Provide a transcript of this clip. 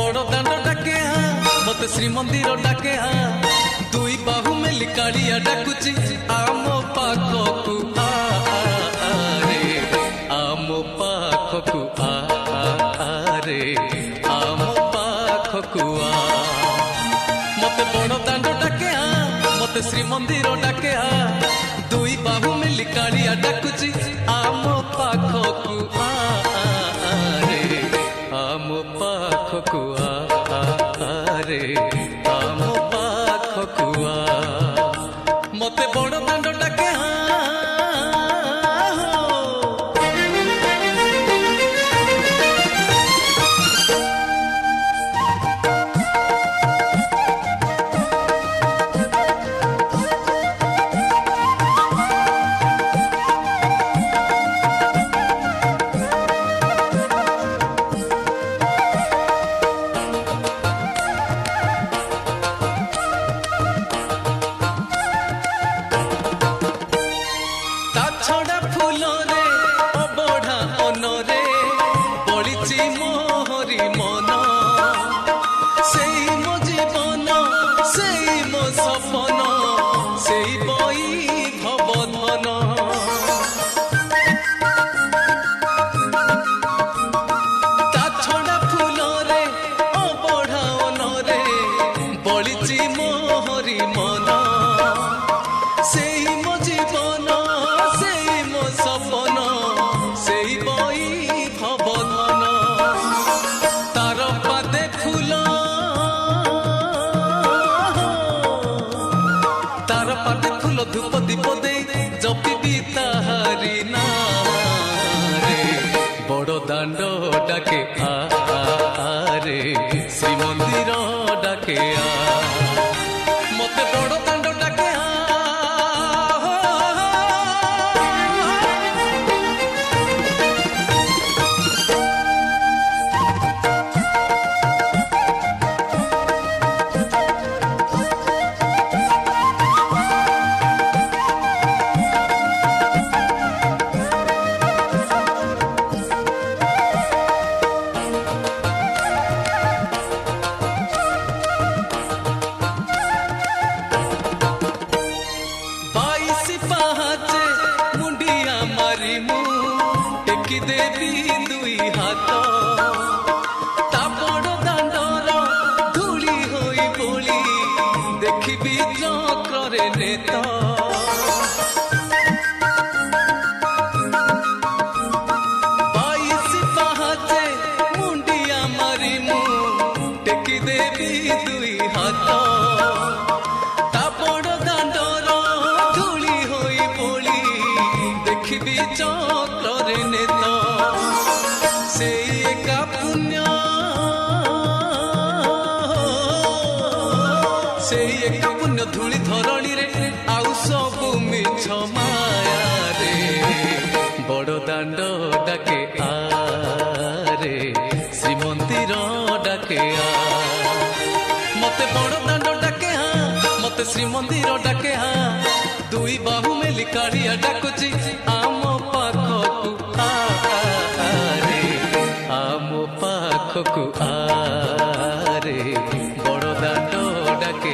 बड़ दांड डाके मत श्रीमंदिर डाके दुई बाहु मेली कालिया डाकुची आम पाखकु रे आम पाखकु रे आम पाखकु मत बड़ दांड डाके मत श्रीमंदिर डाके दुई बाहु मेली कालिया डाकुची आम पाखकु रे आम पाखकु रे आम पाखकु मते बड़ दांड डाके छड़ा फूल रे अबढ़ा अनरे पड़िछि मोहरी मन सेई मो जीवन सेई मो सपन सेई बई भवधन ता छड़ा फूल रे अबढ़ा अनरे पड़िछि मोहरी मन सेई मो जीवन सपन सेई बई भवधन तार पादे फूल तार पादे फूल धूप दीप दे जपिबी ताहारी ना रे बड़ दांड डाके रे श्रीमंदिर डाके मते बड़ दांड डाके टेकी देवी दुई हाथ ता बड़ दांडर धूली होई बोली देखिबी चक्रे नेत बाईसी पाहाचे मुंडिया मारी मु टेकी देवी दुई हाथ ता बड़ दांडर धूली होई बोली देखिबी चक्रे नेत से एका पुण्य से एका पुण्य धूली धरणी रे आउ सबु मिछ माया रे बड़ दांड डाके रे श्रीमंदिर डाके मते बड़ दांड डाके मते श्रीमंदिर डाके दुई बाहु मेली कालिया डाकुची आम पाखकु रे आम पाखकु रे बड़ दांड डाके